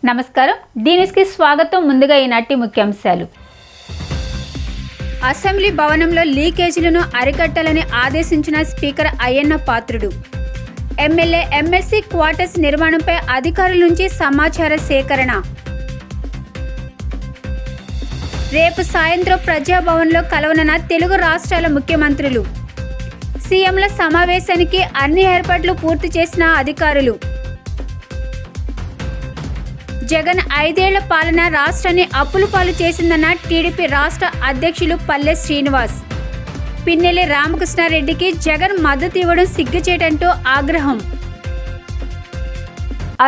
నమస్కారం దీనికి స్వాగతం. ముందుగా ఈనాటి ముఖ్యాంశాలు. అసెంబ్లీ భవనంలో లీకేజీలను అరికట్టాలని ఆదేశించిన speaker Ayyanna Patrudu. MLA MLC quarters నిర్మాణంపై అధికారుల నుంచి సమాచార సేకరణ. రేపు సాయంత్రం ప్రజాభవన్లో కలవనున్న తెలుగు రాష్ట్రాల ముఖ్యమంత్రులు. సీఎంల సమావేశానికి అన్ని ఏర్పాట్లు పూర్తి చేసిన అధికారులు. జగన్ 5 ఏళ్ల పాలన రాష్ట్రాన్ని అప్పుల పాలు చేసిందన్న టీడీపీ రాష్ట్ర అధ్యక్షులు పల్లె శ్రీనివాస్. పిన్నెల్లి రామకృష్ణారెడ్డికి జగన్ మద్దతు ఇవ్వడం సిగ్గుచేటంటూ ఆగ్రహం.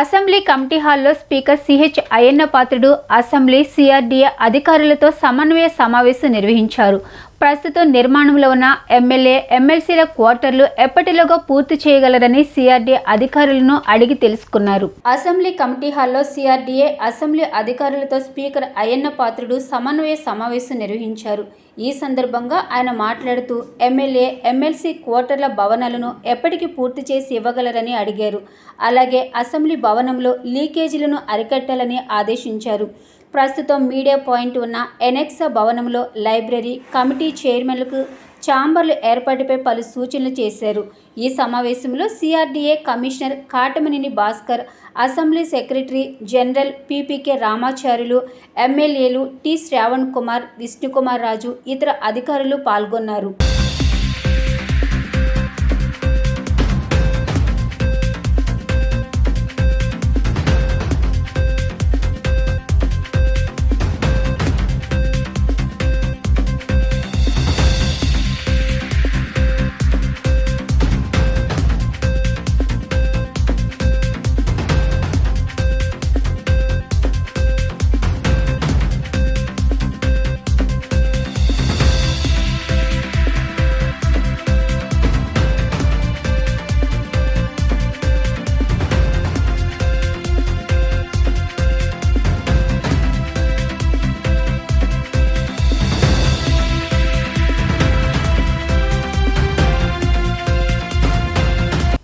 అసెంబ్లీ కమిటీ హాల్లో speaker CH Ayyanna Patrudu assembly CRDA అధికారులతో సమన్వయ సమావేశం నిర్వహించారు. ప్రస్తుతం నిర్మాణంలో ఉన్న ఎమ్మెల్యే ఎమ్మెల్సీల క్వార్టర్లు ఎప్పటిలోగా పూర్తి చేయగలరని సిఆర్డీఏ అధికారులను అడిగి తెలుసుకున్నారు. అసెంబ్లీ కమిటీ హాల్లో సిఆర్డీఏ అసెంబ్లీ అధికారులతో స్పీకర్ అయ్యన్న పాత్రుడు సమన్వయ సమావేశం నిర్వహించారు. ఈ సందర్భంగా ఆయన మాట్లాడుతూ ఎమ్మెల్యే ఎమ్మెల్సీ క్వార్టర్ల భవనాలను ఎప్పటికి పూర్తి చేసి ఇవ్వగలరని అడిగారు. అలాగే అసెంబ్లీ భవనంలో లీకేజీలను అరికట్టాలని ఆదేశించారు. ప్రస్తుతం మీడియా పాయింట్ ఉన్న ఎనెక్సా భవనంలో లైబ్రరీ, కమిటీ చైర్మన్లకు ఛాంబర్లు ఏర్పాటుపై పలు సూచనలు చేశారు. ఈ సమావేశంలో CRDA commissioner Katamaneni Bhaskar, assembly secretary general PPK Ramacharyulu, ఎమ్మెల్యేలు టి శ్రావణ్ కుమార్, విష్ణుకుమార్ రాజు, ఇతర అధికారులు పాల్గొన్నారు.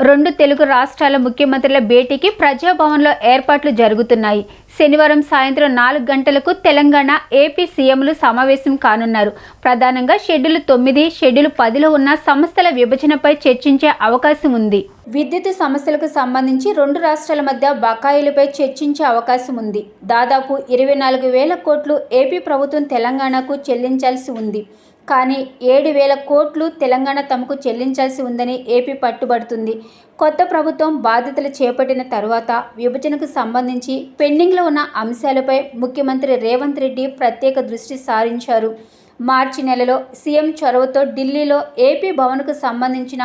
రెండు తెలుగు రాష్ట్రాల ముఖ్యమంత్రుల భేటీకి ప్రజాభవన్లో ఏర్పాట్లు జరుగుతున్నాయి. శనివారం సాయంత్రం 4 గంటలకు తెలంగాణ, ఏపీ సీఎంలు సమావేశం కానున్నారు. ప్రధానంగా షెడ్యూల్ 9, షెడ్యూల్ 10లో ఉన్న సంస్థల విభజనపై చర్చించే అవకాశం ఉంది. విద్యుత్ సమస్యలకు సంబంధించి రెండు రాష్ట్రాల మధ్య బకాయిలపై చర్చించే అవకాశం ఉంది. దాదాపు 24,000 కోట్లు ఏపీ ప్రభుత్వం తెలంగాణకు చెల్లించాల్సి ఉంది. కానీ 7,000 కోట్లు తెలంగాణ తమకు చెల్లించాల్సి ఉందని ఏపీ పట్టుబడుతుంది. కొత్త ప్రభుత్వం బాధ్యతలు చేపట్టిన తర్వాత విభజనకు సంబంధించి పెండింగ్లో ఉన్న అంశాలపై ముఖ్యమంత్రి రేవంత్ రెడ్డి ప్రత్యేక దృష్టి సారించారు. మార్చి నెలలో సీఎం చొరవతో ఢిల్లీలో ఏపీ భవన్కు సంబంధించిన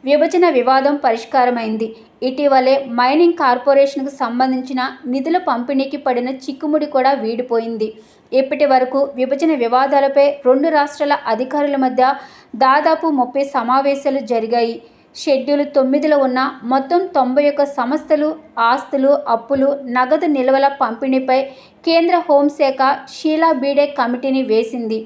విభజన వివాదం పరిష్కారమైంది. ఇటీవలే మైనింగ్ కార్పొరేషన్కు సంబంధించిన నిధుల పంపిణీకి పడిన చిక్కుముడి కూడా వీడిపోయింది. ఇప్పటి వరకు విభజన వివాదాలపై రెండు రాష్ట్రాల అధికారుల మధ్య దాదాపు 30 సమావేశాలు జరిగాయి. షెడ్యూల్ 9లో ఉన్న మొత్తం 91 సంస్థలు, ఆస్తులు, అప్పులు, నగదు నిల్వల పంపిణీపై కేంద్ర హోంశాఖ షీలా బీడే కమిటీని వేసింది.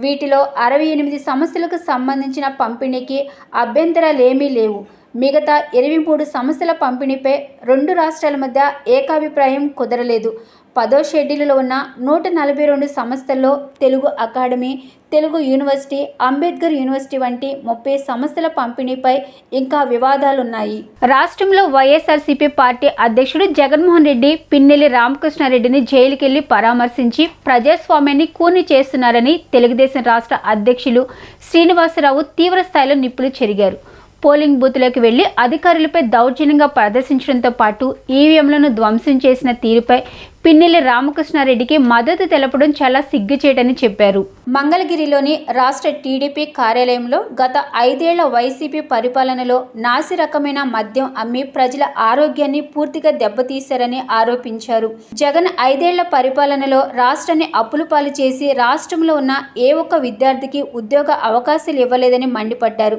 వీటిలో 68 సంస్థలకు సంబంధించిన పంపిణీకి అభ్యంతరాలేమీ లేవు. మిగతా 23 సంస్థల పంపిణీపై రెండు రాష్ట్రాల మధ్య ఏకాభిప్రాయం కుదరలేదు. 10వ షెడ్యూల్లో ఉన్న 142 సంస్థల్లో Telugu academy, Telugu university, Ambedkar university వంటి 30 సంస్థల పంపిణీపై ఇంకా వివాదాలున్నాయి. రాష్ట్రంలో వైఎస్ఆర్సీపీ పార్టీ అధ్యక్షుడు జగన్మోహన్ రెడ్డి పిన్నెల్లి రామకృష్ణారెడ్డిని జైలుకెళ్లి పరామర్శించి ప్రజాస్వామ్యాన్ని కూని చేస్తున్నారని తెలుగుదేశం రాష్ట్ర అధ్యక్షులు శ్రీనివాసరావు తీవ్ర స్థాయిలో నిప్పులు చెరిగారు. పోలింగ్ బూత్లోకి వెళ్లి అధికారులపై దౌర్జన్యంగా ప్రదర్శించడంతో పాటు ఈవీఎంలను ధ్వంసం చేసిన తీరుపై పిన్నెల్లి రామకృష్ణారెడ్డికి మద్దతు తెలపడం చాలా సిగ్గుచేటని చెప్పారు. మంగళగిరిలోని రాష్ట్ర టీడీపీ కార్యాలయంలో గత 5 ఏళ్ల వైసీపీ పరిపాలనలో నాసి రకమైన మద్యం అమ్మి ప్రజల ఆరోగ్యాన్ని పూర్తిగా దెబ్బతీశారని ఆరోపించారు. జగన్ 5 ఏళ్ల పరిపాలనలో రాష్ట్రాన్ని అప్పుల పాలు చేసి రాష్ట్రంలో ఉన్న ఏ ఒక్క విద్యార్థికి ఉద్యోగ అవకాశాలు ఇవ్వలేదని మండిపడ్డారు.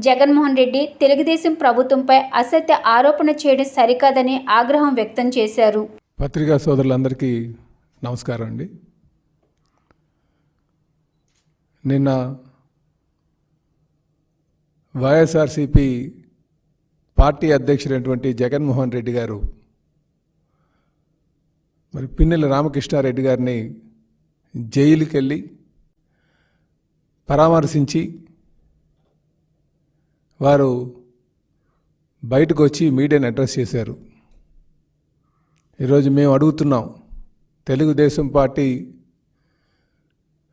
జగన్మోహన్ రెడ్డి తెలుగుదేశం ప్రభుత్వంపై అసత్య ఆరోపణ చేయడం సరికాదని ఆగ్రహం వ్యక్తం చేశారు. పత్రికా సోదరులందరికీ నమస్కారం అండి. నిన్న వైఎస్ఆర్సీపీ పార్టీ అధ్యక్షుడైనటువంటి జగన్మోహన్ రెడ్డి గారు మరి పిన్నెల రామకృష్ణారెడ్డి గారిని జైలుకి వెళ్ళి పరామర్శించి వారు బయటకు వచ్చి మీడియాని అడ్రస్ చేశారు. ఈరోజు మేము అడుగుతున్నాం, తెలుగుదేశం పార్టీ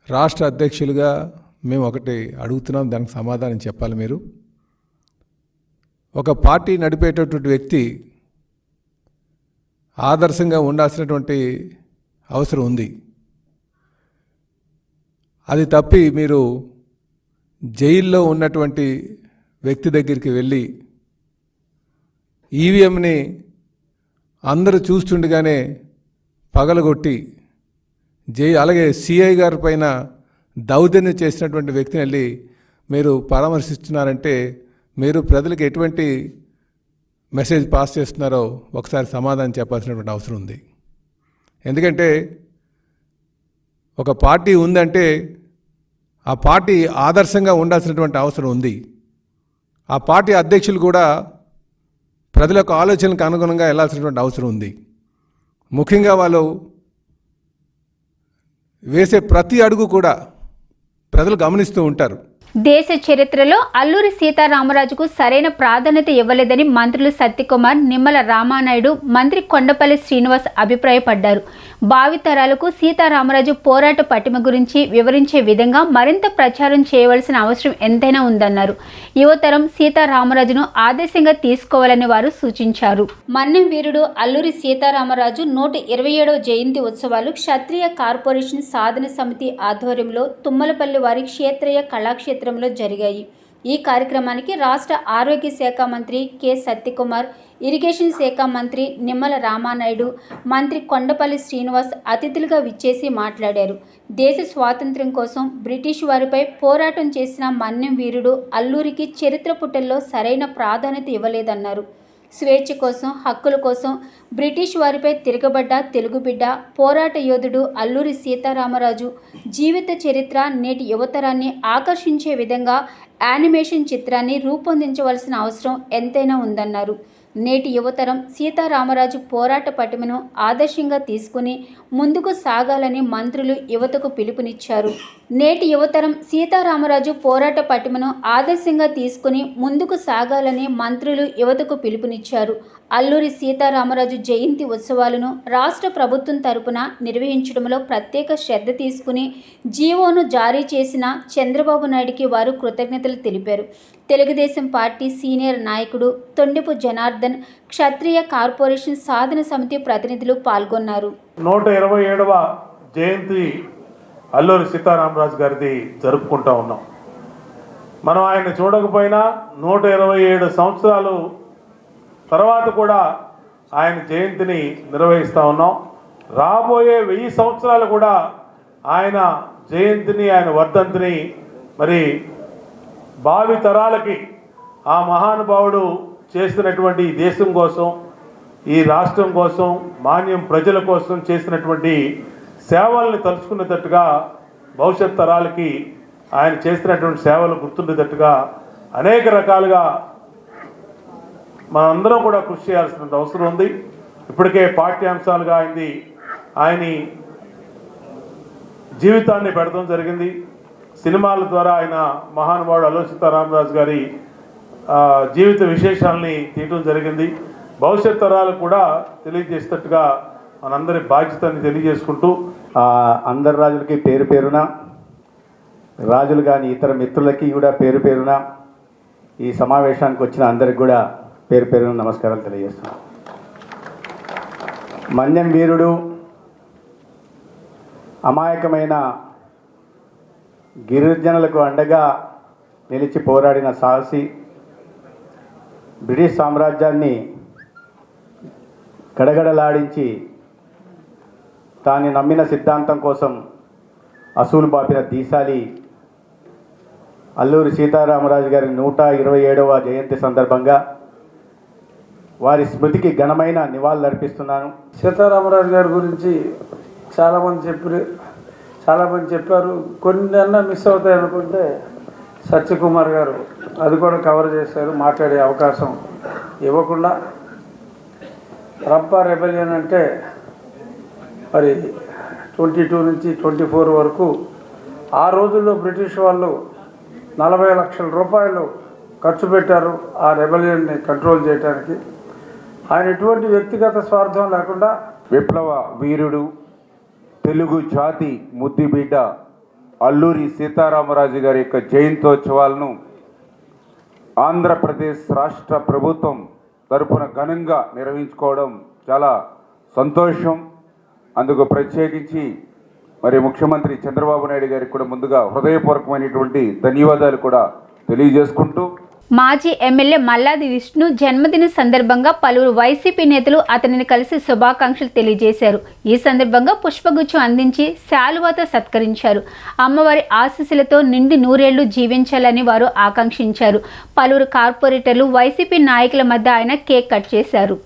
రాష్ట్ర అధ్యక్షులుగా మేము ఒకటి అడుగుతున్నాం, దానికి సమాధానం చెప్పాలి మీరు. ఒక పార్టీ నడిపేటటువంటి వ్యక్తి ఆదర్శంగా ఉండాల్సినటువంటి అవసరం ఉంది. అది తప్పి మీరు జైల్లో ఉన్నటువంటి వ్యక్తి దగ్గరికి వెళ్ళి ఈవీఎంని అందరూ చూస్తుండగానే పగలగొట్టి అలాగే సిఐ గారి పైన దౌర్జన్యం చేసినటువంటి వ్యక్తిని వెళ్ళి మీరు పరామర్శిస్తున్నారంటే మీరు ప్రజలకు ఎటువంటి మెసేజ్ పాస్ చేస్తున్నారో ఒకసారి సమాధానం చెప్పాల్సినటువంటి అవసరం ఉంది. ఎందుకంటే ఒక పార్టీ ఉందంటే ఆ పార్టీ ఆదర్శంగా ఉండాల్సినటువంటి అవసరం ఉంది. ఆ పార్టీ అధ్యక్షులు కూడా ప్రజల యొక్క ఆలోచనలకు అనుగుణంగా వెళ్ళాల్సినటువంటి అవసరం ఉంది. ముఖ్యంగా వాళ్ళు వేసే ప్రతి అడుగు కూడా ప్రజలు గమనిస్తూ ఉంటారు. దేశ చరిత్రలో అల్లూరి సీతారామరాజుకు సరైన ప్రాధాన్యత ఇవ్వలేదని మంత్రులు సత్యకుమార్, నిమ్మల రామానాయుడు, మంత్రి కొండపల్లి శ్రీనివాస్ అభిప్రాయపడ్డారు. భావితరాలకు సీతారామరాజు పోరాట పటిమ గురించి వివరించే విధంగా మరింత ప్రచారం చేయవలసిన అవసరం ఎంతైనా ఉందన్నారు. యువతరం సీతారామరాజును ఆదర్శంగా తీసుకోవాలని వారు సూచించారు. మన్యం వీరుడు అల్లూరి సీతారామరాజు 127వ జయంతి ఉత్సవాలు క్షత్రియ కార్పొరేషన్ సాధన సమితి ఆధ్వర్యంలో తుమ్మలపల్లి వారి క్షేత్రీయ కళాక్షేత్రంలో జరిగాయి. ఈ కార్యక్రమానికి రాష్ట్ర ఆరోగ్య శాఖ మంత్రి కె సత్యకుమార్, ఇరిగేషన్ శాఖ మంత్రి నిమ్మల రామానాయుడు, మంత్రి కొండపల్లి శ్రీనివాస్ అతిథులుగా విచ్చేసి మాట్లాడారు. దేశ స్వాతంత్ర్యం కోసం బ్రిటిష్ వారిపై పోరాటం చేసిన మన్యం వీరుడు అల్లూరికి చరిత్ర పుటల్లో సరైన ప్రాధాన్యత ఇవ్వలేదన్నారు. స్వేచ్ఛ కోసం, హక్కుల కోసం బ్రిటిష్ వారిపై తిరగబడ్డ తెలుగు బిడ్డ, పోరాట యోధుడు అల్లూరి సీతారామరాజు జీవిత చరిత్ర నేటి యువతరాన్ని ఆకర్షించే విధంగా యానిమేషన్ చిత్రాన్ని రూపొందించవలసిన అవసరం ఎంతైనా ఉందన్నారు. నేటి యువతరం సీతారామరాజు పోరాట పటిమను ఆదర్శంగా తీసుకుని ముందుకు సాగాలని మంత్రులు యువతకు పిలుపునిచ్చారు. నేటి యువతరం సీతారామరాజు పోరాట పటిమను ఆదర్శంగా తీసుకుని ముందుకు సాగాలని మంత్రులు యువతకు పిలుపునిచ్చారు. అల్లూరి సీతారామరాజు జయంతి ఉత్సవాలను రాష్ట్ర ప్రభుత్వం తరపున నిర్వహించడంలో ప్రత్యేక శ్రద్ధ తీసుకుని జీవోను జారీ చేసిన చంద్రబాబు నాయుడికి వారు కృతజ్ఞతలు తెలిపారు. తెలుగుదేశం పార్టీ సీనియర్ నాయకుడు తొండెపు జనార్దన్, క్షత్రియ కార్పొరేషన్ సాధన సమితి ప్రతినిధులు పాల్గొన్నారు. 127వ జయంతి అల్లూరి సీతారామరాజు గారిది జరుపుకుంటా ఉన్నాం. మనం ఆయన చూడకపోయినా 127 సంవత్సరాలు తర్వాత కూడా ఆయన జయంతిని నిర్వహిస్తూ ఉన్నాం. రాబోయే 1000 సంవత్సరాలు కూడా ఆయన జయంతిని, ఆయన వర్ధంతిని మరి భావి తరాలకి ఆ మహానుభావుడు చేసినటువంటి ఈ దేశం కోసం, ఈ రాష్ట్రం కోసం, మాన్యం ప్రజల కోసం చేసినటువంటి సేవల్ని తలుచుకునేటట్టుగా, భవిష్యత్ తరాలకి ఆయన చేసినటువంటి సేవలు గుర్తుండేటట్టుగా అనేక రకాలుగా మనందరం కూడా కృషి చేయాల్సిన అవసరం ఉంది. ఇప్పటికే పాఠ్యాంశాలుగా ఆయన జీవితాన్ని పెడతాం జరిగింది. సినిమాల ద్వారా ఆయన మహానుభావుడు అల్లూరి సీతారామరాజు గారి జీవిత విశేషాలని తీయటం జరిగింది. భవిష్యత్ తరాలకు కూడా తెలియజేసేటట్టుగా మనందరి బాధ్యతని తెలియజేసుకుంటూ అందరి రాజులకి పేరు పేరున, రాజులు కానీ ఇతర మిత్రులకి కూడా పేరు పేరున, ఈ సమావేశానికి వచ్చిన అందరికి కూడా పేరు పేరున నమస్కారాలు తెలియజేస్తున్నాను. మన్యం వీరుడు అమాయకమైన గిరిజనులకు అండగా నిలిచి పోరాడిన సాహసి, బ్రిటిష్ సామ్రాజ్యాన్ని గడగడలాడించి తాను నమ్మిన సిద్ధాంతం కోసం అసూలు బాపిన దీశాలి అల్లూరి సీతారామరాజు గారి 127వ జయంతి సందర్భంగా వారి స్మృతికి ఘనమైన నివాళులర్పిస్తున్నాను. సీతారామరాజు గారి గురించి చాలామంది చెప్పారు. కొన్ని అన్నా మిస్ అవుతాయి అనుకుంటే సత్యకుమార్ గారు అది కూడా కవర్ చేశారు. మాట్లాడే అవకాశం ఇవ్వకుండా రంపా రెబెలియన్ అంటే మరి 22 నుంచి 24 వరకు ఆ రోజుల్లో బ్రిటిష్ వాళ్ళు 40 లక్షల రూపాయలు ఖర్చు పెట్టారు ఆ రెబలియన్ని కంట్రోల్ చేయడానికి. ఆయన ఎటువంటి వ్యక్తిగత స్వార్థం లేకుండా విప్లవ వీరుడు, తెలుగు జాతి ముద్దుబిడ్డ అల్లూరి సీతారామరాజు గారి యొక్క జయంతోత్సవాలను ఆంధ్రప్రదేశ్ రాష్ట్ర ప్రభుత్వం తరపున ఘనంగా నిర్వహించుకోవడం చాలా సంతోషం. అందుకు ప్రత్యేకించి మరి ముఖ్యమంత్రి చంద్రబాబు నాయుడు గారికి కూడా ముందుగా హృదయపూర్వకమైనటువంటి ధన్యవాదాలు కూడా తెలియజేసుకుంటూ, మాజీ ఎమ్మెల్యే మల్లాది విష్ణు జన్మదిన సందర్భంగా పలువురు వైసీపీ నేతలు అతనిని కలిసి శుభాకాంక్షలు తెలియజేశారు. ఈ సందర్భంగా పుష్పగుచ్చం అందించి శాలువాతో సత్కరించారు. అమ్మవారి ఆశీస్సులతో నిండి నూరేళ్లు జీవించాలని వారు ఆకాంక్షించారు. పలువురు కార్పొరేటర్లు, వైసీపీ నాయకుల మధ్య ఆయన కేక్ కట్ చేశారు.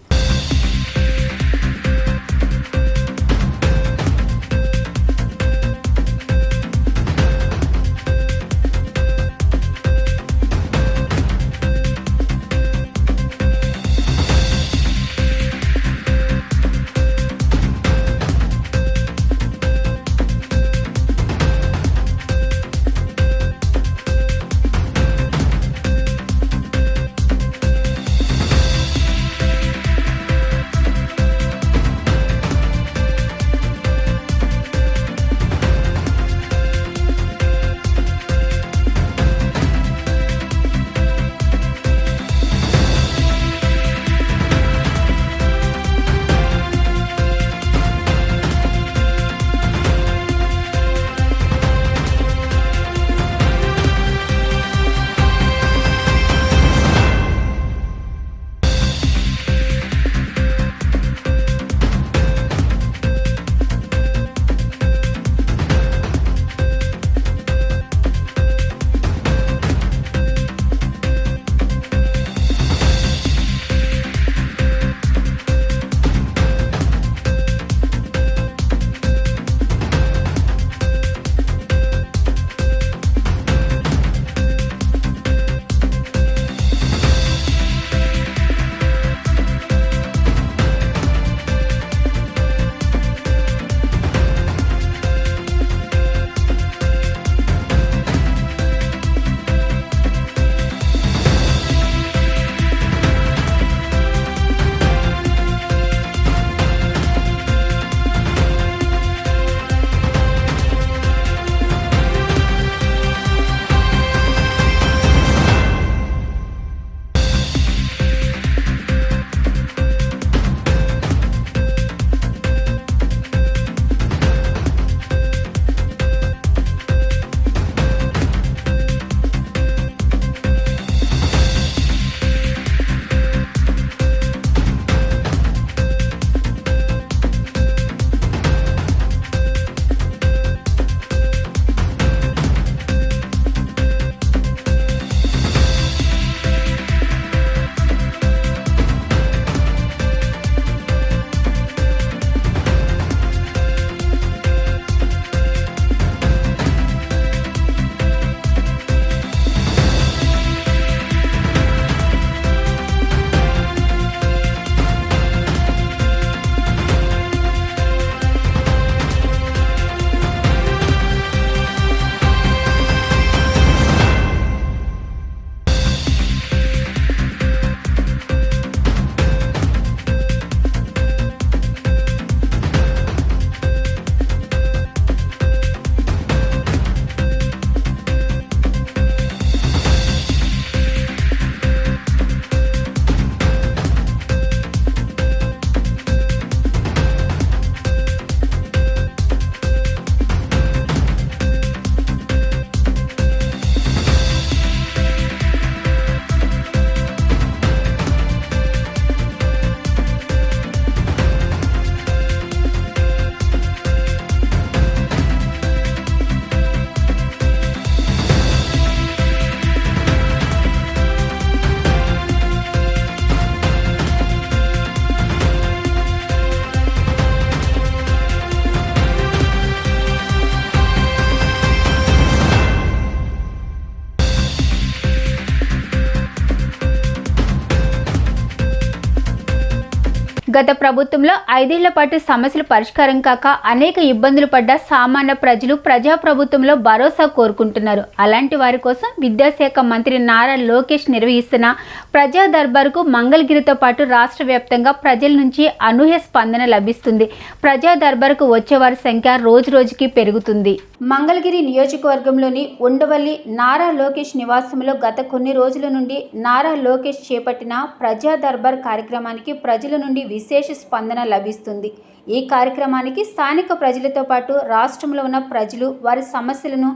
గత ప్రభుత్వంలో 5 ఏళ్ల పాటు సమస్యలు పరిష్కారం కాక అనేక ఇబ్బందులు పడ్డ సామాన్య ప్రజలు ప్రజాప్రభుత్వంలో భరోసా కోరుకుంటున్నారు. అలాంటి వారి కోసం విద్యాశాఖ మంత్రి నారా లోకేష్ నిర్వహిస్తున్న ప్రజా దర్బారుకు మంగళగిరితో పాటు రాష్ట్ర వ్యాప్తంగా ప్రజల నుంచి అనూహ్య స్పందన లభిస్తుంది. ప్రజా దర్బారుకు వచ్చేవారి సంఖ్య రోజురోజుకి పెరుగుతుంది. మంగళగిరి నియోజకవర్గంలోని ఉండవల్లి నారా లోకేష్ నివాసంలో గత కొన్ని రోజుల నుండి నారా లోకేష్ చేపట్టిన ప్రజా దర్బార్ కార్యక్రమానికి ప్రజల నుండి విశేష స్పందన లభిస్తుంది. ఈ కార్యక్రమానికి స్థానిక ప్రజలతో పాటు రాష్ట్రంలో ఉన్న ప్రజలు వారి సమస్యలను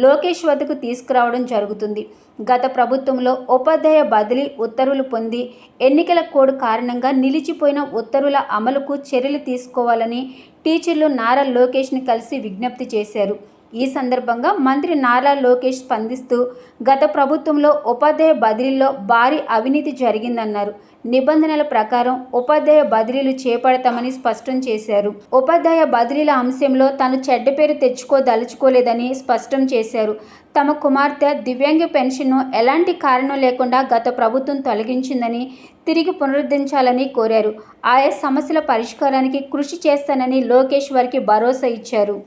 లోకేష్ వద్దకు తీసుకురావడం జరుగుతుంది. గత ప్రభుత్వంలో ఉపాధ్యాయ బదిలీ ఉత్తర్వులు పొంది ఎన్నికల కోడ్ కారణంగా నిలిచిపోయిన ఉత్తర్వుల అమలుకు చర్యలు తీసుకోవాలని టీచర్లు నారా లోకేష్ని కలిసి విజ్ఞప్తి చేశారు. ఈ సందర్భంగా మంత్రి నారా లోకేష్ స్పందిస్తూ గత ప్రభుత్వంలో ఉపాధ్యాయ బదిలీలో భారీ అవినీతి జరిగిందన్నారు. నిబంధనల ప్రకారం ఉపాధ్యాయ బదిలీలు చేపడతామని స్పష్టం చేశారు. ఉపాధ్యాయ బదిలీల అంశంలో తాను చెడ్డ పేరు తెచ్చుకోదలుచుకోలేదని స్పష్టం చేశారు. తమ కుమార్తె దివ్యాంగ పెన్షన్ను ఎలాంటి కారణం లేకుండా గత ప్రభుత్వం తొలగించిందని తిరిగి పునరుద్ధరించాలని కోరారు. ఆయా సమస్యల పరిష్కారానికి కృషి చేస్తానని లోకేష్ వారికి భరోసా ఇచ్చారు.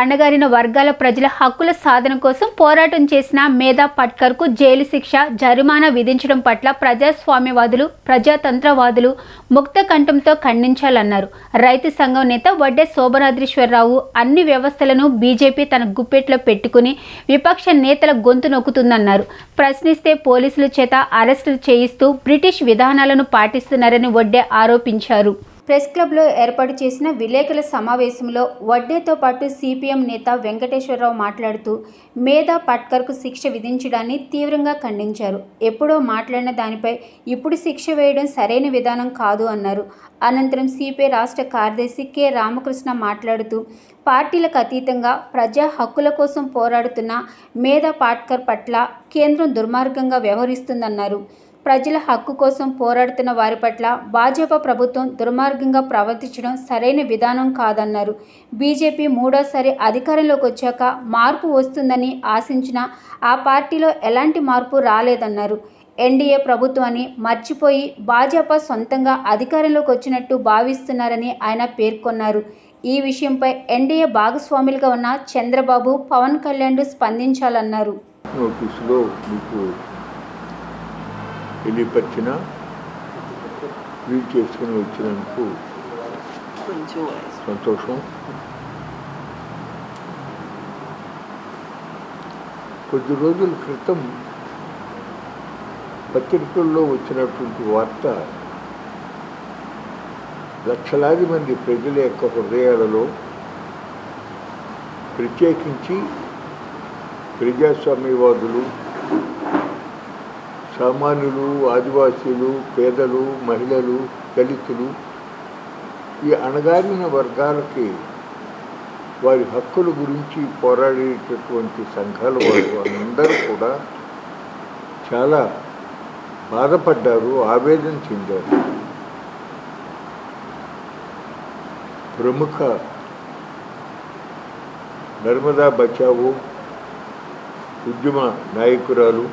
అణగారిన వర్గాల ప్రజల హక్కుల సాధన కోసం పోరాటం చేసిన మేధా పట్కర్కు జైలు శిక్ష, జరిమానా విధించడం పట్ల ప్రజాస్వామ్యవాదులు, ప్రజాతంత్రవాదులు ముక్త కంఠంతో ఖండించాలన్నారు. రైతు సంఘం నేత వడ్డే శోభనాద్రీశ్వరరావు అన్ని వ్యవస్థలను బీజేపీ తన గుప్పెట్లో పెట్టుకుని విపక్ష నేతల గొంతు నొక్కుతుందన్నారు. ప్రశ్నిస్తే పోలీసుల చేత అరెస్టులు చేయిస్తూ బ్రిటిష్ విధానాలను పాటిస్తున్నారని వడ్డే ఆరోపించారు. ప్రెస్ క్లబ్లో ఏర్పాటు చేసిన విలేకరుల సమావేశంలో వడ్డేతో పాటు సిపిఎం నేత వెంకటేశ్వరరావు మాట్లాడుతూ మేధా పట్కర్కు శిక్ష విధించడాన్ని తీవ్రంగా ఖండించారు. ఎప్పుడో మాట్లాడిన దానిపై ఇప్పుడు శిక్ష వేయడం సరైన విధానం కాదు అన్నారు. అనంతరం సిపిఐ రాష్ట్ర కార్యదర్శి కె రామకృష్ణ మాట్లాడుతూ పార్టీలకు అతీతంగా ప్రజా హక్కుల కోసం పోరాడుతున్న మేధా పట్కర్ పట్ల కేంద్రం దుర్మార్గంగా వ్యవహరిస్తుందన్నారు. ప్రజల హక్కు కోసం పోరాడుతున్న వారి పట్ల భాజపా ప్రభుత్వం దుర్మార్గంగా ప్రవర్తించడం సరైన విధానం కాదన్నారు. బీజేపీ మూడోసారి అధికారంలోకి వచ్చాక మార్పు వస్తుందని ఆశించినా ఆ పార్టీలో ఎలాంటి మార్పు రాలేదన్నారు. ఎన్డీఏ ప్రభుత్వాన్ని మర్చిపోయి భాజపా సొంతంగా అధికారంలోకి వచ్చినట్టు భావిస్తున్నారని ఆయన పేర్కొన్నారు. ఈ విషయంపై ఎన్డీఏ భాగస్వాములుగా ఉన్న చంద్రబాబు, పవన్ కళ్యాణ్ స్పందించాలన్నారు. తెలియపరిచిన వీలు చేసుకుని వచ్చినందుకు సంతోషం. కొద్ది రోజుల క్రితం పత్రికల్లో వచ్చినటువంటి వార్త లక్షలాది మంది ప్రజల యొక్క హృదయాలలో, ప్రత్యేకించి ప్రజాస్వామ్యవాదులు, సామాన్యులు, ఆదివాసీలు, పేదలు, మహిళలు, దళితులు, ఈ అణగారిన వర్గాలకి వారి హక్కుల గురించి పోరాడేటటువంటి సంఘాల వారు అందరూ కూడా చాలా బాధపడ్డారు, ఆవేదన చెందారు. ప్రముఖ నర్మదా బచావో ఉద్యమ నాయకురాలు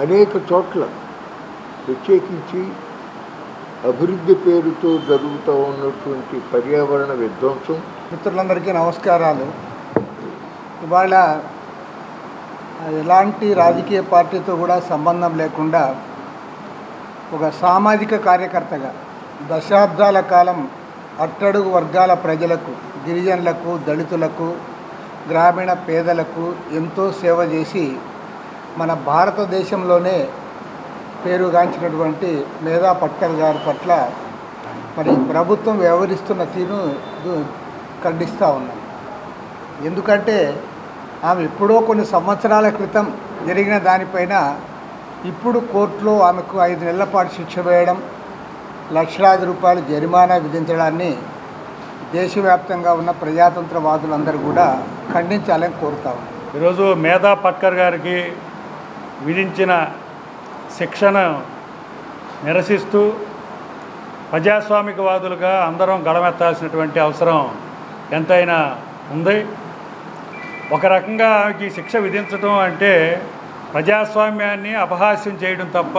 అనేక చోట్ల, ప్రత్యేకించి అభివృద్ధి పేరుతో జరుగుతూ ఉన్నటువంటి పర్యావరణ విధ్వంసం. మిత్రులందరికీ నమస్కారాలు. ఇవాళ ఎలాంటి రాజకీయ పార్టీతో కూడా సంబంధం లేకుండా ఒక సామాజిక కార్యకర్తగా దశాబ్దాల కాలం అట్టడుగు వర్గాల ప్రజలకు, గిరిజనులకు, దళితులకు, గ్రామీణ పేదలకు ఎంతో సేవ చేసి మన భారతదేశంలోనే పేరుగాంచినటువంటి మేధా పట్కర్ గారి పట్ల మరి ప్రభుత్వం వ్యవహరిస్తున్న తీరు ఖండిస్తూ ఉన్నాం. ఎందుకంటే ఆమె ఎప్పుడో కొన్ని సంవత్సరాల క్రితం జరిగిన దానిపైన ఇప్పుడు కోర్టులో ఆమెకు 5 నెలల పాటు శిక్ష వేయడం, లక్షలాది రూపాయలు జరిమానా విధించడాన్ని దేశవ్యాప్తంగా ఉన్న ప్రజాతంత్రవాదులందరూ కూడా ఖండించాలని కోరుతా ఉన్నారు. ఈరోజు మేధా పట్కర్ గారికి విధించిన శిక్షను నిరసిస్తూ ప్రజాస్వామికవాదులుగా అందరం గళమెత్తాల్సినటువంటి అవసరం ఎంతైనా ఉంది. ఒక రకంగా ఈ శిక్ష విధించడం అంటే ప్రజాస్వామ్యాన్ని అపహాస్యం చేయడం తప్ప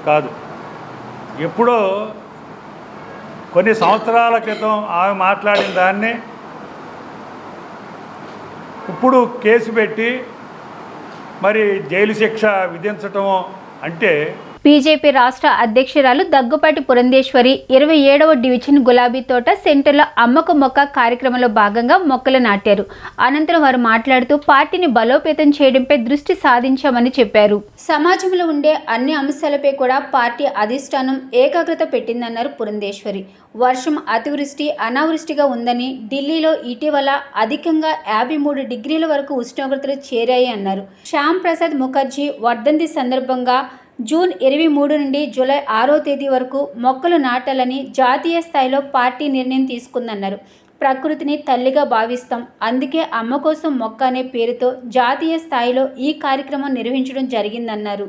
కాదు. ఎప్పుడో కొన్ని సంవత్సరాల క్రితం ఆమె మాట్లాడిన దాన్ని ఇప్పుడు కేసు పెట్టి మరి జైలు శిక్ష విధించటం అంటే బీజేపీ రాష్ట్ర అధ్యక్షురాలు దగ్గుపాటి పురంధేశ్వరి 27వ డివిజన్ గులాబీ తోట సెంటర్లో అమ్మకు మొక్క కార్యక్రమంలో భాగంగా మొక్కలు నాటారు. అనంతరం వారు మాట్లాడుతూ పార్టీని బలోపేతం చేయడంపై దృష్టి సాధించామని చెప్పారు. సమాజంలో ఉండే అన్ని అంశాలపై కూడా పార్టీ అధిష్టానం ఏకాగ్రత పెట్టిందన్నారు పురంధేశ్వరి. వర్షం అతివృష్టి, అనావృష్టిగా ఉందని, ఢిల్లీలో ఇటీవల అధికంగా 53 డిగ్రీల వరకు ఉష్ణోగ్రతలు చేరాయి అన్నారు. శ్యామ్ ప్రసాద్ ముఖర్జీ వర్ధంతి సందర్భంగా జూన్ 23 నుండి జూలై 6వ తేదీ వరకు మొక్కలు నాటాలని జాతీయ స్థాయిలో పార్టీ నిర్ణయం తీసుకుందన్నారు. ప్రకృతిని తల్లిగా భావిస్తాం, అందుకే అమ్మ కోసం మొక్క అనే పేరుతో జాతీయ స్థాయిలో ఈ కార్యక్రమం నిర్వహించడం జరిగిందన్నారు.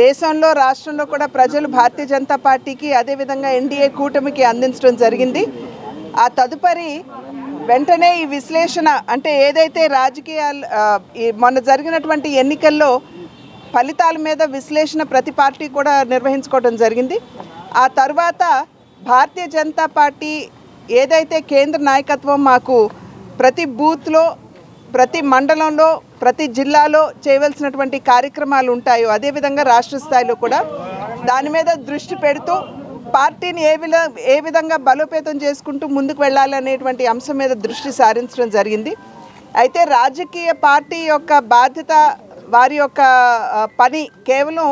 దేశంలో, రాష్ట్రంలో కూడా ప్రజలు భారతీయ జనతా పార్టీకి, అదేవిధంగా ఎన్డీఏ కూటమికి అందించడం జరిగింది. ఆ తదుపరి వెంటనే ఈ విశ్లేషణ అంటే ఏదైతే రాజకీయాలు మొన్న జరిగినటువంటి ఎన్నికల్లో ఫలితాల మీద విశ్లేషణ ప్రతి పార్టీ కూడా నిర్వహించుకోవడం జరిగింది. ఆ తర్వాత భారతీయ జనతా పార్టీ ఏదైతే కేంద్ర నాయకత్వం మాకు ప్రతి బూత్లో, ప్రతి మండలంలో, ప్రతి జిల్లాలో చేయవలసినటువంటి కార్యక్రమాలు ఉంటాయో అదేవిధంగా రాష్ట్ర స్థాయిలో కూడా దాని మీద దృష్టి పెడుతూ పార్టీని ఏ విధంగా బలోపేతం చేసుకుంటూ ముందుకు వెళ్ళాలి అనేటువంటి అంశం మీద దృష్టి సారించడం జరిగింది. అయితే రాజకీయ పార్టీ యొక్క బాధ్యత, వారి యొక్క పని కేవలం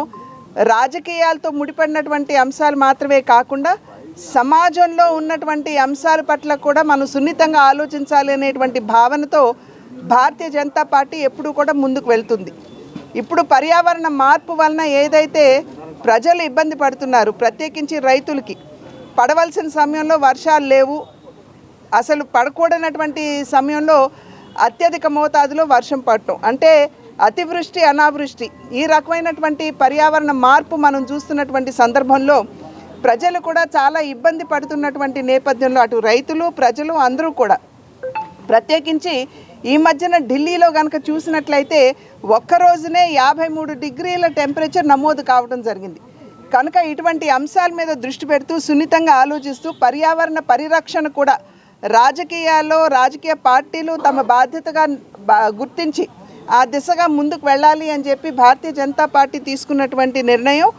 రాజకీయాలతో ముడిపడినటువంటి అంశాలు మాత్రమే కాకుండా సమాజంలో ఉన్నటువంటి అంశాల పట్ల కూడా మనం సున్నితంగా ఆలోచించాలి అనేటువంటి భావనతో భారతీయ జనతా పార్టీ ఎప్పుడూ కూడా ముందుకు వెళ్తుంది. ఇప్పుడు పర్యావరణ మార్పు వలన ఏదైతే ప్రజలు ఇబ్బంది పడుతున్నారు, ప్రత్యేకించి రైతులకి పడవలసిన సమయంలో వర్షాలు లేవు, అసలు పడకూడనటువంటి సమయంలో అత్యధిక మోతాదులో వర్షం పడటం అంటే అతివృష్టి, అనావృష్టి, ఈ రకమైనటువంటి పర్యావరణ మార్పు మనం చూస్తున్నటువంటి సందర్భంలో ప్రజలు కూడా చాలా ఇబ్బంది పడుతున్నటువంటి నేపథ్యంలో అటు రైతులు, ప్రజలు అందరూ కూడా ప్రత్యేకించి ఈ మధ్యన ఢిల్లీలో కనుక చూసినట్లయితే ఒక్కరోజునే 53 డిగ్రీల టెంపరేచర్ నమోదు కావడం జరిగింది. కనుక ఇటువంటి అంశాల మీద దృష్టి పెడుతూ సున్నితంగా ఆలోచిస్తూ పర్యావరణ పరిరక్షణ కూడా రాజకీయాల్లో, రాజకీయ పార్టీలు తమ బాధ్యతగా గుర్తించి ఆ దిశగా ముందుకు వెళ్ళాలి అని చెప్పి భారతీయ జనతా పార్టీ తీసుకున్నటువంటి నిర్ణయం.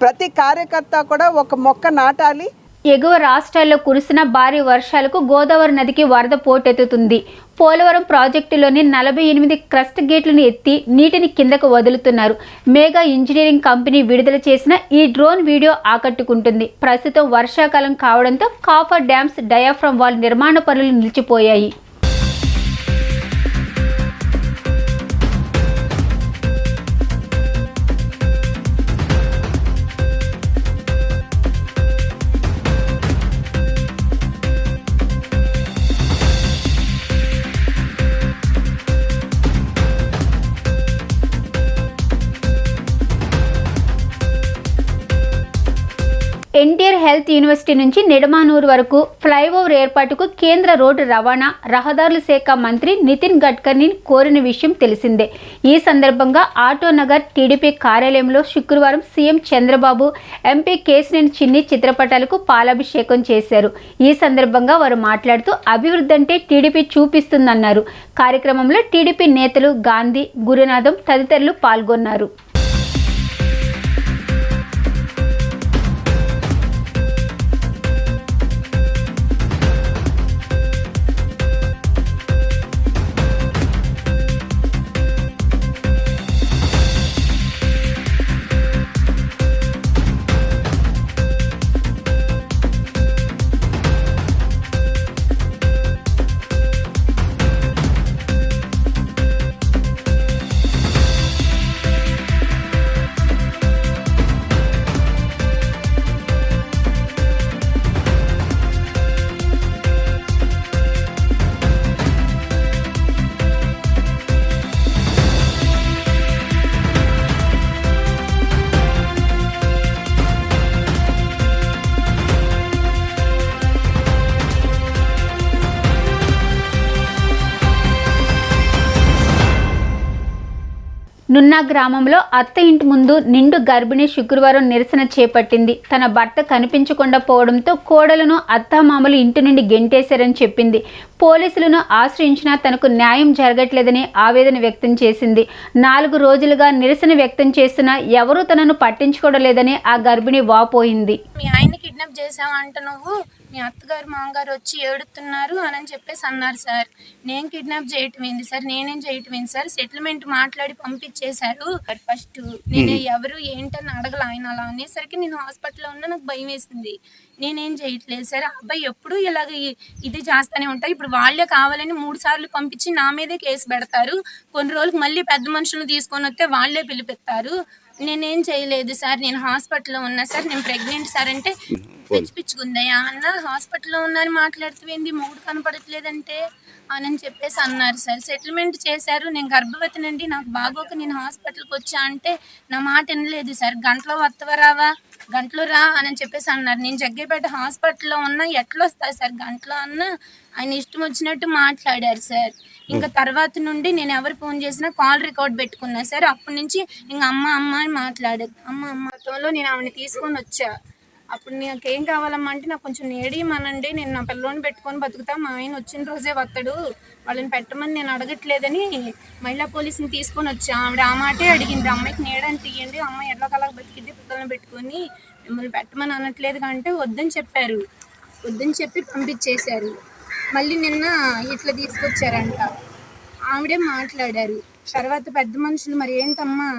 ప్రతి కార్యకర్త కూడా ఒక మొక్క నాటాలి. ఎగువ రాష్ట్రాల్లో కురిసిన భారీ వర్షాలకు గోదావరి నదికి వరద పోటెత్తుతుంది. పోలవరం ప్రాజెక్టులోని 48 క్రస్ట్ గేట్లను ఎత్తి నీటిని కిందకు వదులుతున్నారు. మేఘా ఇంజనీరింగ్ కంపెనీ విడుదల చేసిన ఈ డ్రోన్ వీడియో ఆకట్టుకుంటుంది. ప్రస్తుతం వర్షాకాలం కావడంతో కాఫర్ డ్యామ్స్ డయాఫ్రమ్ వాల్ నిర్మాణ పనులు నిలిచిపోయాయి. ఎన్టీఆర్ హెల్త్ హెల్త్ యూనివర్సిటీ నుంచి నిడమానూరు వరకు ఫ్లైఓవర్ ఏర్పాటుకు కేంద్ర రోడ్డు రవాణా రహదారుల శాఖ మంత్రి నితిన్ గడ్కరీని కోరిన విషయం తెలిసిందే. ఈ సందర్భంగా ఆటోనగర్ టీడీపీ కార్యాలయంలో శుక్రవారం సీఎం చంద్రబాబు, ఎంపీ కేశినేని చిన్ని చిత్రపటాలకు పాలాభిషేకం చేశారు. ఈ సందర్భంగా వారు మాట్లాడుతూ అభివృద్ధి అంటే టీడీపీ చూపిస్తుందన్నారు. కార్యక్రమంలో టీడీపీ నేతలు గాంధీ, గురునాథం తదితరులు పాల్గొన్నారు. నున్నా గ్రామంలో అత్త ఇంటి ముందు నిండు గర్భిణి శుక్రవారం నిరసన చేపట్టింది. తన భర్త కనిపించకుండా పోవడంతో కోడలను అత్తామామలు ఇంటి నుండి గెంటేశారని చెప్పింది. పోలీసులను ఆశ్రయించినా తనకు న్యాయం జరగట్లేదని ఆవేదన వ్యక్తం చేసింది. 4 రోజులుగా నిరసన వ్యక్తం చేస్తున్నా ఎవరూ తనను పట్టించుకోవడం లేదని ఆ గర్భిణి వాపోయింది. మీ ఆయన్ని కిడ్నాప్ చేసావంట, నువ్వు మీ అత్తగారు మామగారు వచ్చి ఏడుతున్నారు అని చెప్పేసి అన్నారు సార్. నేను కిడ్నాప్ చేయటం ఏంది సార్, నేనేం చేయటం ఏంది సార్, సెటిల్మెంట్ మాట్లాడి పంపించేశారు. ఫస్ట్ నేను ఎవరు ఏంటని అడగల. ఆయన అలా అనేసరికి నేను హాస్పిటల్లో ఉన్నా, నాకు భయం వేసింది. నేనేం చేయట్లేదు సార్. అబ్బాయి ఎప్పుడు ఇలాగ ఇది చేస్తూనే ఉంటాయి. ఇప్పుడు వాళ్ళే కావాలని 3 సార్లు పంపించి నా మీదే కేసు పెడతారు. కొన్ని రోజులకు మళ్ళీ పెద్ద మనుషులను తీసుకొని వస్తే వాళ్ళే పిలిపిస్తారు. నేనేం చేయలేదు సార్, నేను హాస్పిటల్లో ఉన్నా సార్, నేను ప్రెగ్నెంట్ సార్ అంటే పిచ్చుకుందయ్యా అన్న, హాస్పిటల్లో ఉన్నారని మాట్లాడుతుంది, మూడు కనపడట్లేదంటే అని చెప్పేసి అన్నారు సార్. సెటిల్మెంట్ చేశారు. నేను గర్భవతినండి, నాకు బాగోక నేను హాస్పిటల్కి వచ్చా అంటే నా మాట వినలేదు సార్. గంటలో వత్తవా రావా, గంటలో రా అని చెప్పేసి అన్నారు. నేను జగ్గేపేట హాస్పిటల్లో ఉన్నా, ఎట్లా వస్తాయి సార్ గంటలో అన్న, ఆయన ఇష్టం వచ్చినట్టు మాట్లాడారు సార్. ఇంకా తర్వాత నుండి నేను ఎవరు ఫోన్ చేసినా కాల్ రికార్డ్ పెట్టుకున్నా సార్. అప్పటి నుంచి ఇంకా అమ్మ అమ్మ అని మాట్లాడేది. అమ్మతో నేను ఆమెను తీసుకొని వచ్చా. అప్పుడు నాకేం కావాలమ్మా అంటే, నాకు కొంచెం నేడియమనండి, నేను నా పిల్లోని పెట్టుకొని బతుకుతా, మా ఆయన వచ్చిన రోజే వస్తాడు, వాళ్ళని పెట్టమని నేను అడగట్లేదని మహిళా పోలీసుని తీసుకొని వచ్చా. ఆవిడ ఆ మాటే అడిగింది, అమ్మాయికి నీడని తీయండి, అమ్మాయి ఎట్లా బతికిద్ది పిల్లల్ని పెట్టుకొని, మిమ్మల్ని పెట్టమని అనట్లేదు అంటే వద్దని చెప్పారు. వద్దని చెప్పి పంపించేశారు. మళ్ళీ నిన్న ఇట్లా తీసుకొచ్చారంట. ఆవిడే మాట్లాడారు. తర్వాత పెద్ద మనుషులు మరి ఏంటమ్మా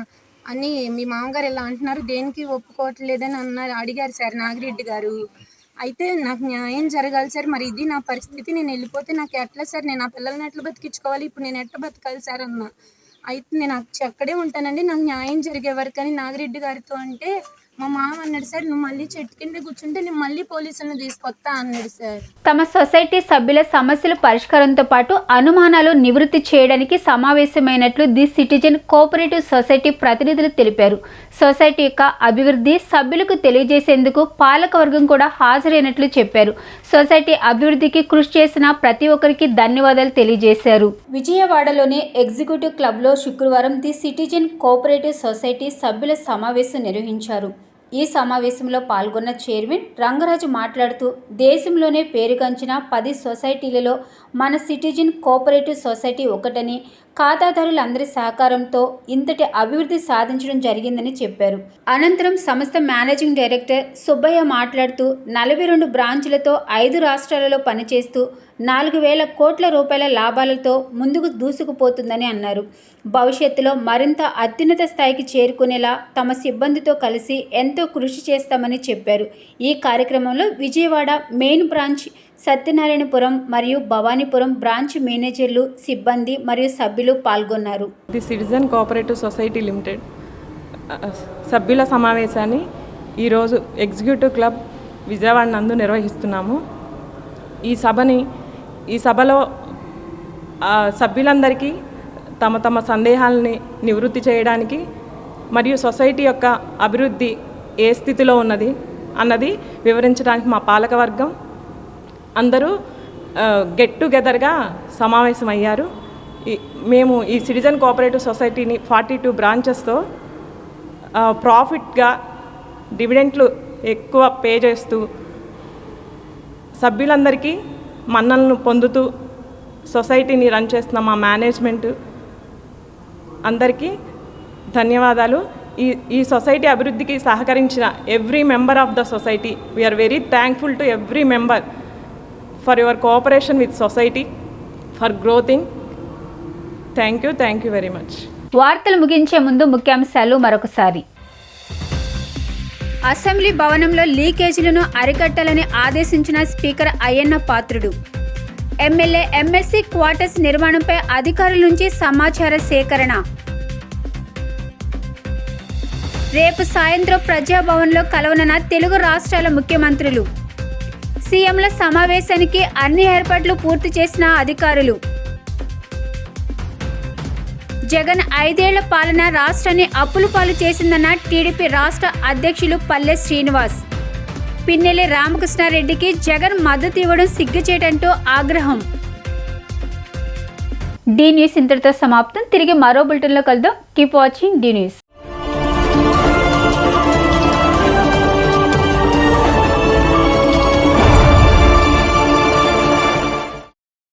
అని, మీ మామగారు ఇలా అంటున్నారు, దేనికి ఒప్పుకోవట్లేదని అడిగారు సార్ నాగిరెడ్డి గారు. అయితే నాకు న్యాయం జరగాలి సార్, మరి ఇది నా పరిస్థితి, నేను వెళ్ళిపోతే నాకు ఎట్లా సార్, నేను ఆ పిల్లల్ని ఎట్లా బతికించుకోవాలి, ఇప్పుడు నేను ఎట్లా బతకాలి సార్ అన్న. అయితే నేను అక్కడే ఉంటానండి, నాకు న్యాయం జరిగే వరకు అని నాగిరెడ్డి గారితో అంటే, మా మామ అన్నాడు సార్, నువ్వు మళ్ళీ చెట్టు కింద కూర్చుంటే నేను మళ్ళీ పోలీసులను తీసుకొస్తా అన్నాడు సార్. తమ సొసైటీ సభ్యుల సమస్యల పరిష్కారంతో పాటు అనుమానాలు నివృత్తి చేయడానికి సమావేశమైనట్లు ది సిటిజన్ కోఆపరేటివ్ సొసైటీ ప్రతినిధులు తెలిపారు. సొసైటీ యొక్క అభివృద్ధి సభ్యులకు తెలియజేసేందుకు పాలకవర్గం కూడా హాజరైనట్లు చెప్పారు. సొసైటీ అభివృద్ధికి కృషి చేసిన ప్రతి ఒక్కరికి ధన్యవాదాలు తెలియజేశారు. విజయవాడలోని ఎగ్జిక్యూటివ్ క్లబ్లో శుక్రవారం ది సిటిజన్ కోఆపరేటివ్ సొసైటీ సభ్యుల సమావేశం నిర్వహించారు. ఈ సమావేశంలో పాల్గొన్న చైర్మన్ రంగరాజు మాట్లాడుతూ, దేశంలోనే పేరుగాంచిన 10 సొసైటీలలో మన సిటిజన్ కోఆపరేటివ్ సొసైటీ ఒకటని, ఖాతాదారులందరి సహకారంతో ఇంతటి అభివృద్ధి సాధించడం జరిగిందని చెప్పారు. అనంతరం సంస్థ మేనేజింగ్ డైరెక్టర్ సుబ్బయ్య మాట్లాడుతూ, 42 బ్రాంచులతో 5 రాష్ట్రాలలో పనిచేస్తూ 4,000 కోట్ల రూపాయల లాభాలతో ముందుకు దూసుకుపోతుందని అన్నారు. భవిష్యత్తులో మరింత అత్యున్నత స్థాయికి చేరుకునేలా తమ సిబ్బందితో కలిసి ఎంతో కృషి చేస్తామని చెప్పారు. ఈ కార్యక్రమంలో విజయవాడ మెయిన్ బ్రాంచ్, సత్యనారాయణపురం మరియు భవానీపురం బ్రాంచ్ మేనేజర్లు, సిబ్బంది మరియు సభ్యులు పాల్గొన్నారు. The citizen cooperative society limited సభ్యుల సమావేశాన్ని ఈరోజు ఎగ్జిక్యూటివ్ క్లబ్ విజయవాడ నందు నిర్వహిస్తున్నాము. ఈ సభలో సభ్యులందరికీ తమ తమ సందేహాలని నివృత్తి చేయడానికి మరియు సొసైటీ యొక్క అభివృద్ధి ఏ స్థితిలో ఉన్నది, అన్నది వివరించడానికి మా పాలకవర్గం అందరూ గెట్ టుగెదర్గా సమావేశమయ్యారు. మేము ఈ సిటిజన్ కోఆపరేటివ్ సొసైటీని 42 బ్రాంచెస్తో ప్రాఫిట్గా డివిడెంట్లు ఎక్కువ పే చేస్తూ సభ్యులందరికీ మన్నలను పొందుతూ సొసైటీని రన్ చేస్తున్న మా మేనేజ్మెంట్ అందరికీ ధన్యవాదాలు. ఈ సొసైటీ అభివృద్ధికి సహకరించిన every member of the society we are very thankful to every member for your cooperation with society for growthing. Thank you very much. వార్తలు ముగించే ముందు ముఖ్యాంశాలు మరొకసారి. అసెంబ్లీ భవనంలో లీకేజీలను అరికట్టాలని ఆదేశించిన speaker Ayyanna Patrudu. MLA MLC quarters నిర్మాణంపై అధికారుల నుంచి సమాచార సేకరణ. రేపు సాయంత్రం ప్రజాభవన్లో కలవనున్న తెలుగు రాష్ట్రాల ముఖ్యమంత్రులు. సీఎంల సమావేశానికి అన్ని ఏర్పాట్లు పూర్తి చేసిన అధికారులు. జగన్ 5 ఏళ్ల పాలన రాష్ట్రాన్ని అప్పుల పాలు చేసిందన్న టీడీపీ రాష్ట్ర అధ్యక్షులు పల్లె శ్రీనివాస్. పిన్నెల్లి రామకృష్ణారెడ్డికి జగన్ మద్దతు ఇవ్వడం సిగ్గుచేటంటూ ఆగ్రహం. డి న్యూస్ ఇంతటితో సమాప్తం. తిరిగి మరో బులెటిన్లో కలుద్దాం. Keep watching the news.